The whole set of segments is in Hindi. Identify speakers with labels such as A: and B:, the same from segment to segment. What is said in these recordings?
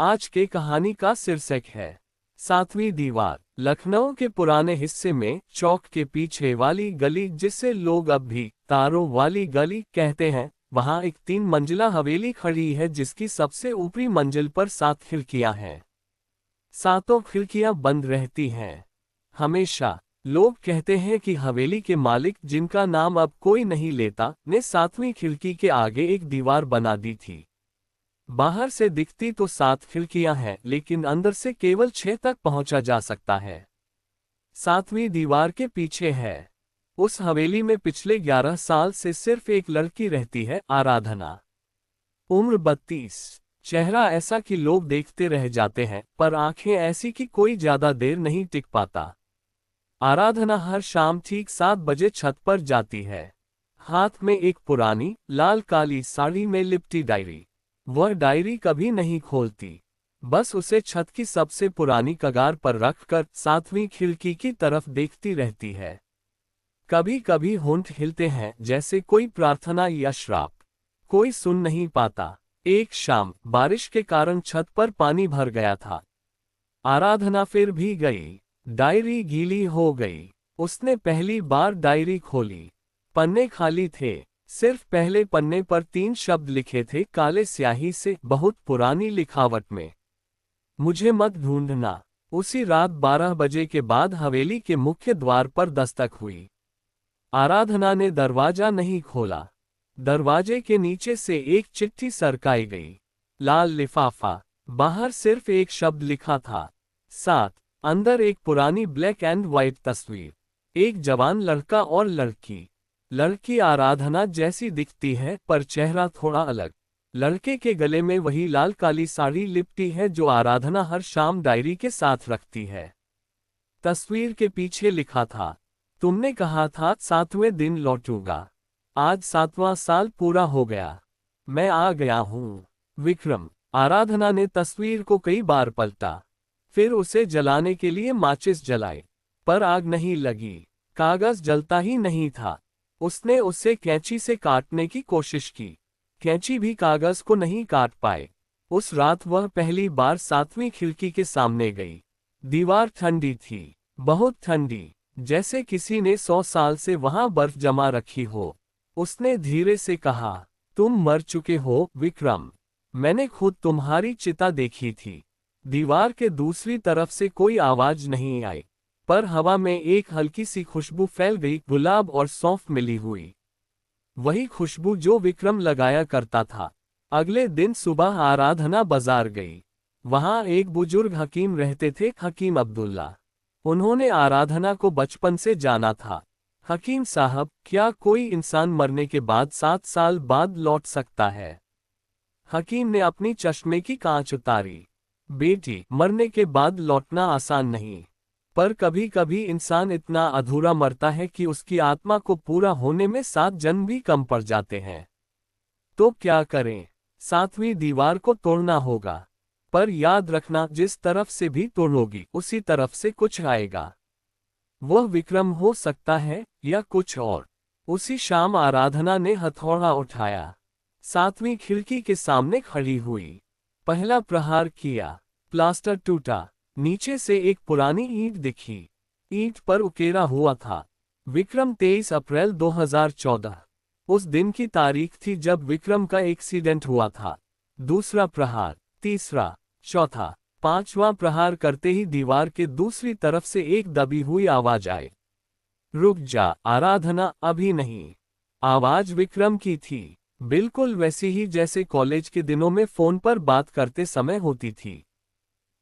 A: आज के कहानी का शीर्षक है सातवीं दीवार। लखनऊ के पुराने हिस्से में चौक के पीछे वाली गली, जिसे लोग अब भी तारों वाली गली कहते हैं, वहां एक 3 मंजिला हवेली खड़ी है जिसकी सबसे ऊपरी मंजिल पर 7 खिड़कियां हैं। सातों खिड़कियां बंद रहती हैं हमेशा। लोग कहते हैं कि हवेली के मालिक, जिनका नाम अब कोई नहीं लेता, ने 7वीं खिड़की के आगे एक दीवार बना दी थी। बाहर से दिखती तो 7 खिड़कियां हैं, लेकिन अंदर से केवल 6 तक पहुंचा जा सकता है। 7वीं दीवार के पीछे है। उस हवेली में पिछले 11 साल से सिर्फ एक लड़की रहती है, आराधना। उम्र 32। चेहरा ऐसा कि लोग देखते रह जाते हैं, पर आंखें ऐसी कि कोई ज्यादा देर नहीं टिक पाता। आराधना हर शाम ठीक 7 बजे छत पर जाती है। हाथ में एक पुरानी लाल काली साड़ी में लिपटी डायरी। वह डायरी कभी नहीं खोलती, बस उसे छत की सबसे पुरानी कगार पर रखकर 7वीं खिड़की की तरफ देखती रहती है। कभी कभी होंठ हिलते हैं, जैसे कोई प्रार्थना या श्राप। कोई सुन नहीं पाता। एक शाम बारिश के कारण छत पर पानी भर गया था। आराधना फिर भी गई। डायरी गीली हो गई। उसने पहली बार डायरी खोली। पन्ने खाली थे। सिर्फ पहले पन्ने पर 3 शब्द लिखे थे, काले स्याही से, बहुत पुरानी लिखावट में। मुझे मत ढूंढना। उसी रात 12 बजे के बाद हवेली के मुख्य द्वार पर दस्तक हुई। आराधना ने दरवाजा नहीं खोला। दरवाजे के नीचे से एक चिट्ठी सरकाई गई। लाल लिफाफा। बाहर सिर्फ एक शब्द लिखा था, 7। अंदर एक पुरानी ब्लैक एंड व्हाइट तस्वीर। एक जवान लड़का और लड़की। लड़की आराधना जैसी दिखती है, पर चेहरा थोड़ा अलग। लड़के के गले में वही लाल काली साड़ी लिपटी है जो आराधना हर शाम डायरी के साथ रखती है। तस्वीर के पीछे लिखा था, तुमने कहा था 7वें दिन लौटूंगा। आज 7वां साल पूरा हो गया। मैं आ गया हूँ। विक्रम। आराधना ने तस्वीर को कई बार पलटा, फिर उसे जलाने के लिए माचिस जलाई, पर आग नहीं लगी। कागज जलता ही नहीं था। उसने उसे कैंची से काटने की कोशिश की। कैंची भी कागज को नहीं काट पाए। उस रात वह पहली बार 7वीं खिड़की के सामने गई। दीवार ठंडी थी, बहुत ठंडी, जैसे किसी ने 100 साल से वहां बर्फ जमा रखी हो। उसने धीरे से कहा, तुम मर चुके हो विक्रम। मैंने खुद तुम्हारी चिता देखी थी। दीवार के दूसरी तरफ से कोई आवाज नहीं आई, पर हवा में एक हल्की सी खुशबू फैल गई, गुलाब और सौंफ मिली हुई। वही खुशबू जो विक्रम लगाया करता था। अगले दिन सुबह आराधना बाजार गई। वहां एक बुजुर्ग हकीम रहते थे, हकीम अब्दुल्ला। उन्होंने आराधना को बचपन से जाना था। हकीम साहब, क्या कोई इंसान मरने के बाद 7 साल बाद लौट सकता है? हकीम ने अपनी चश्मे की कांच उतारी। बेटी, मरने के बाद लौटना आसान नहीं, पर कभी कभी इंसान इतना अधूरा मरता है कि उसकी आत्मा को पूरा होने में 7 जन्म भी कम पड़ जाते हैं। तो क्या करें? 7वीं दीवार को तोड़ना होगा। पर याद रखना, जिस तरफ से भी तोड़ोगी उसी तरफ से कुछ आएगा। वह विक्रम हो सकता है या कुछ और। उसी शाम आराधना ने हथौड़ा उठाया। 7वीं खिड़की के सामने खड़ी हुई। पहला प्रहार किया। प्लास्टर टूटा। नीचे से एक पुरानी ईंट दिखी। ईंट पर उकेरा हुआ था, विक्रम 23 अप्रैल 2014। उस दिन की तारीख थी जब विक्रम का एक्सीडेंट हुआ था। दूसरा प्रहार, तीसरा, चौथा, 5वां प्रहार करते ही दीवार के दूसरी तरफ से एक दबी हुई आवाज आई, रुक जा आराधना, अभी नहीं। आवाज विक्रम की थी, बिल्कुल वैसी ही जैसे कॉलेज के दिनों में फोन पर बात करते समय होती थी।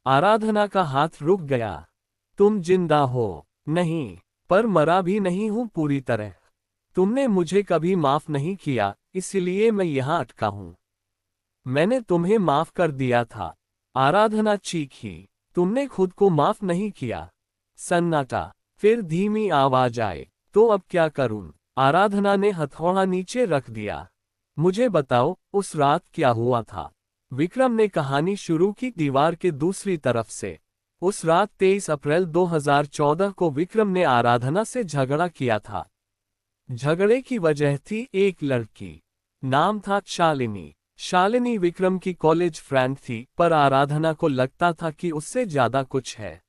A: आराधना का हाथ रुक गया। तुम जिंदा हो? नहीं, पर मरा भी नहीं हूं पूरी तरह। तुमने मुझे कभी माफ नहीं किया, इसलिए मैं यहां अटका हूं। मैंने तुम्हें माफ कर दिया था। आराधना चीखी, तुमने खुद को माफ नहीं किया। सन्नाटा। फिर धीमी आवाज आए, तो अब क्या करूं? आराधना ने हथौड़ा नीचे रख दिया। मुझे बताओ, उस रात क्या हुआ था? विक्रम ने कहानी शुरू की दीवार के दूसरी तरफ से। उस रात 23 अप्रैल 2014 को विक्रम ने आराधना से झगड़ा किया था। झगड़े की वजह थी एक लड़की, नाम था शालिनी। शालिनी विक्रम की कॉलेज फ्रेंड थी, पर आराधना को लगता था कि उससे ज्यादा कुछ है।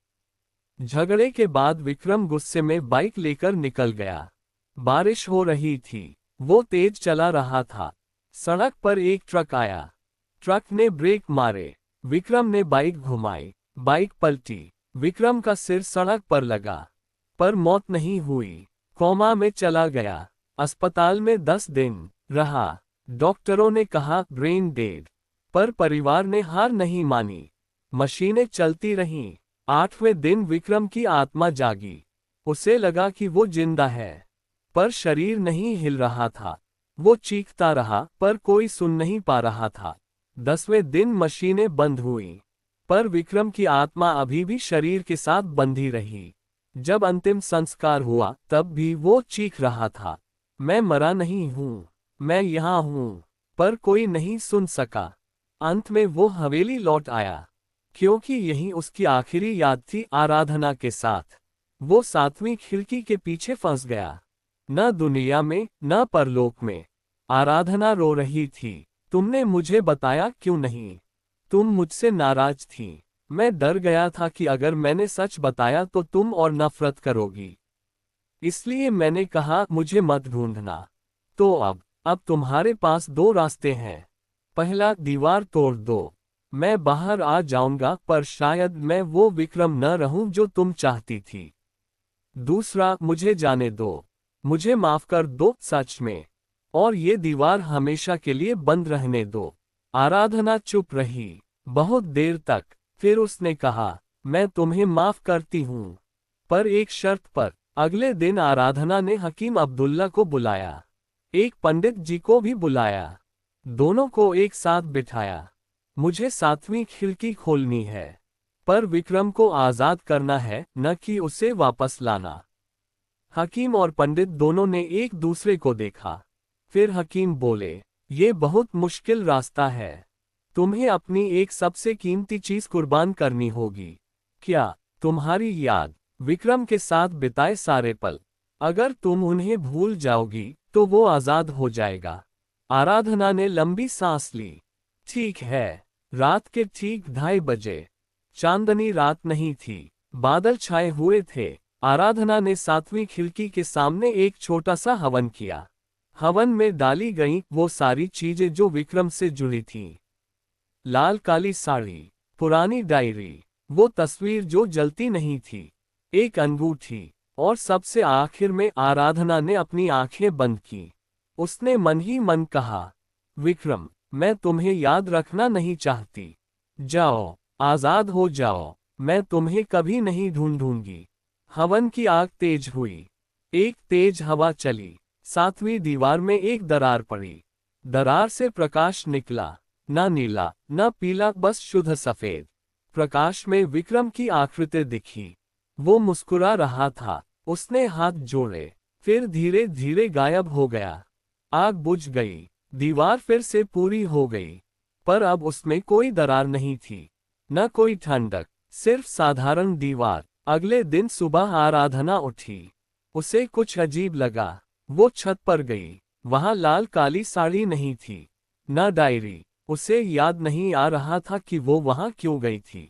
A: झगड़े के बाद विक्रम गुस्से में बाइक लेकर निकल गया। बारिश हो रही थी। वो तेज चला रहा था। सड़क पर एक ट्रक आया। ट्रक ने ब्रेक मारे। विक्रम ने बाइक घुमाई। बाइक पलटी। विक्रम का सिर सड़क पर लगा, पर मौत नहीं हुई। कोमा में चला गया। अस्पताल में 10 दिन रहा। डॉक्टरों ने कहा ब्रेन डेड, पर परिवार ने हार नहीं मानी। मशीनें चलती रहीं। 8वें दिन विक्रम की आत्मा जागी। उसे लगा कि वो जिंदा है, पर शरीर नहीं हिल रहा था। वो चीखता रहा, पर कोई सुन नहीं पा रहा था। 10वें दिन मशीनें बंद हुई, पर विक्रम की आत्मा अभी भी शरीर के साथ बंधी रही। जब अंतिम संस्कार हुआ, तब भी वो चीख रहा था, मैं मरा नहीं हूँ, मैं यहाँ हूँ। पर कोई नहीं सुन सका। अंत में वो हवेली लौट आया, क्योंकि यही उसकी आखिरी याद थी आराधना के साथ। वो 7वीं खिड़की के पीछे फंस गया। न दुनिया में, न परलोक में। आराधना रो रही थी। तुमने मुझे बताया क्यों नहीं? तुम मुझसे नाराज थी। मैं डर गया था कि अगर मैंने सच बताया तो तुम और नफरत करोगी। इसलिए मैंने कहा मुझे मत ढूंढना। तो अब तुम्हारे पास 2 रास्ते हैं। पहला, दीवार तोड़ दो। मैं बाहर आ जाऊंगा, पर शायद मैं वो विक्रम न रहूं जो तुम चाहती थी। दूसरा, मुझे जाने दो। मुझे माफ कर दो सच में, और ये दीवार हमेशा के लिए बंद रहने दो। आराधना चुप रही बहुत देर तक। फिर उसने कहा, मैं तुम्हें माफ करती हूँ, पर एक शर्त पर। अगले दिन आराधना ने हकीम अब्दुल्ला को बुलाया। एक पंडित जी को भी बुलाया। दोनों को एक साथ बिठाया। मुझे 7वीं खिड़की खोलनी है, पर विक्रम को आजाद करना है, न कि उसे वापस लाना। हकीम और पंडित दोनों ने एक दूसरे को देखा। फिर हकीम बोले, ये बहुत मुश्किल रास्ता है। तुम्हें अपनी एक सबसे कीमती चीज कुर्बान करनी होगी। क्या? तुम्हारी याद, विक्रम के साथ बिताए सारे पल। अगर तुम उन्हें भूल जाओगी, तो वो आजाद हो जाएगा। आराधना ने लंबी सांस ली। ठीक है। रात के ठीक 2:30 बजे। चांदनी रात नहीं थी। बादल छाए हुए थे। आराधना ने 7वीं खिड़की के सामने एक छोटा सा हवन किया। हवन में डाली गईं वो सारी चीजें जो विक्रम से जुड़ी थीं। लाल काली साड़ी, पुरानी डायरी, वो तस्वीर जो जलती नहीं थी, एक अंगूठी, और सबसे आखिर में आराधना ने अपनी आंखें बंद की। उसने मन ही मन कहा, विक्रम, मैं तुम्हें याद रखना नहीं चाहती। जाओ, आजाद हो जाओ। मैं तुम्हें कभी नहीं ढूंढूंगी। हवन की आग तेज हुई। एक तेज हवा चली। 7वीं दीवार में एक दरार पड़ी। दरार से प्रकाश निकला। न नीला, न पीला, बस शुद्ध सफेद। प्रकाश में विक्रम की आकृति दिखी। वो मुस्कुरा रहा था। उसने हाथ जोड़े, फिर धीरे धीरे गायब हो गया। आग बुझ गई। दीवार फिर से पूरी हो गई, पर अब उसमें कोई दरार नहीं थी, न कोई ठंडक, सिर्फ साधारण दीवार। अगले दिन सुबह आराधना उठी। उसे कुछ अजीब लगा। वो छत पर गई। वहां लाल काली साड़ी नहीं थी, न डायरी। उसे याद नहीं आ रहा था कि वो वहां क्यों गई थी।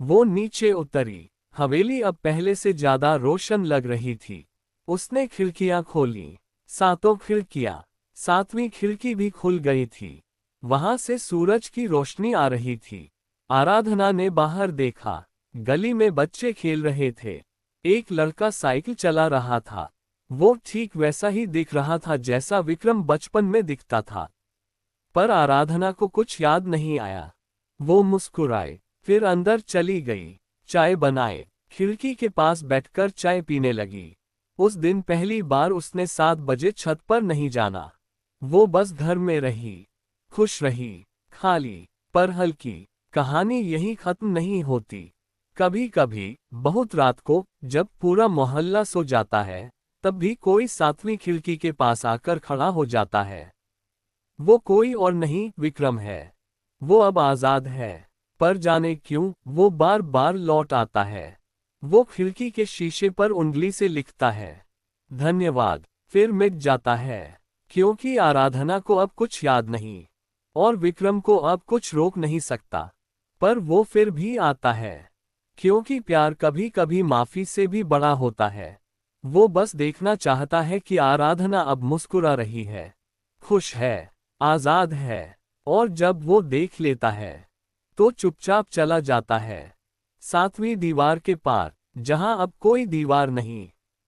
A: वो नीचे उतरी। हवेली अब पहले से ज्यादा रोशन लग रही थी। उसने खिड़कियां खोली। 7 खिड़कियां। 7वीं खिड़की भी खुल गई थी। वहां से सूरज की रोशनी आ रही थी। आराधना ने बाहर देखा। गली में बच्चे खेल रहे थे। एक लड़का साइकिल चला रहा था। वो ठीक वैसा ही दिख रहा था जैसा विक्रम बचपन में दिखता था। पर आराधना को कुछ याद नहीं आया। वो मुस्कुराए, फिर अंदर चली गई। चाय बनाए। खिड़की के पास बैठकर चाय पीने लगी। उस दिन पहली बार उसने 7 बजे छत पर नहीं जाना। वो बस घर में रही। खुश रही। खाली, पर हल्की। कहानी यही खत्म नहीं होती। कभी कभी, बहुत रात को, जब पूरा मोहल्ला सो जाता है, तब भी कोई 7वीं खिड़की के पास आकर खड़ा हो जाता है। वो कोई और नहीं, विक्रम है। वो अब आजाद है, पर जाने क्यों वो बार बार लौट आता है। वो खिड़की के शीशे पर उंगली से लिखता है, धन्यवाद, फिर मिट जाता है, क्योंकि आराधना को अब कुछ याद नहीं। और विक्रम को अब कुछ रोक नहीं सकता। पर वो फिर भी आता है, क्योंकि प्यार कभी कभी माफी से भी बड़ा होता है। वो बस देखना चाहता है कि आराधना अब मुस्कुरा रही है, खुश है, आजाद है। और जब वो देख लेता है तो चुपचाप चला जाता है, 7वीं दीवार के पार, जहां अब कोई दीवार नहीं।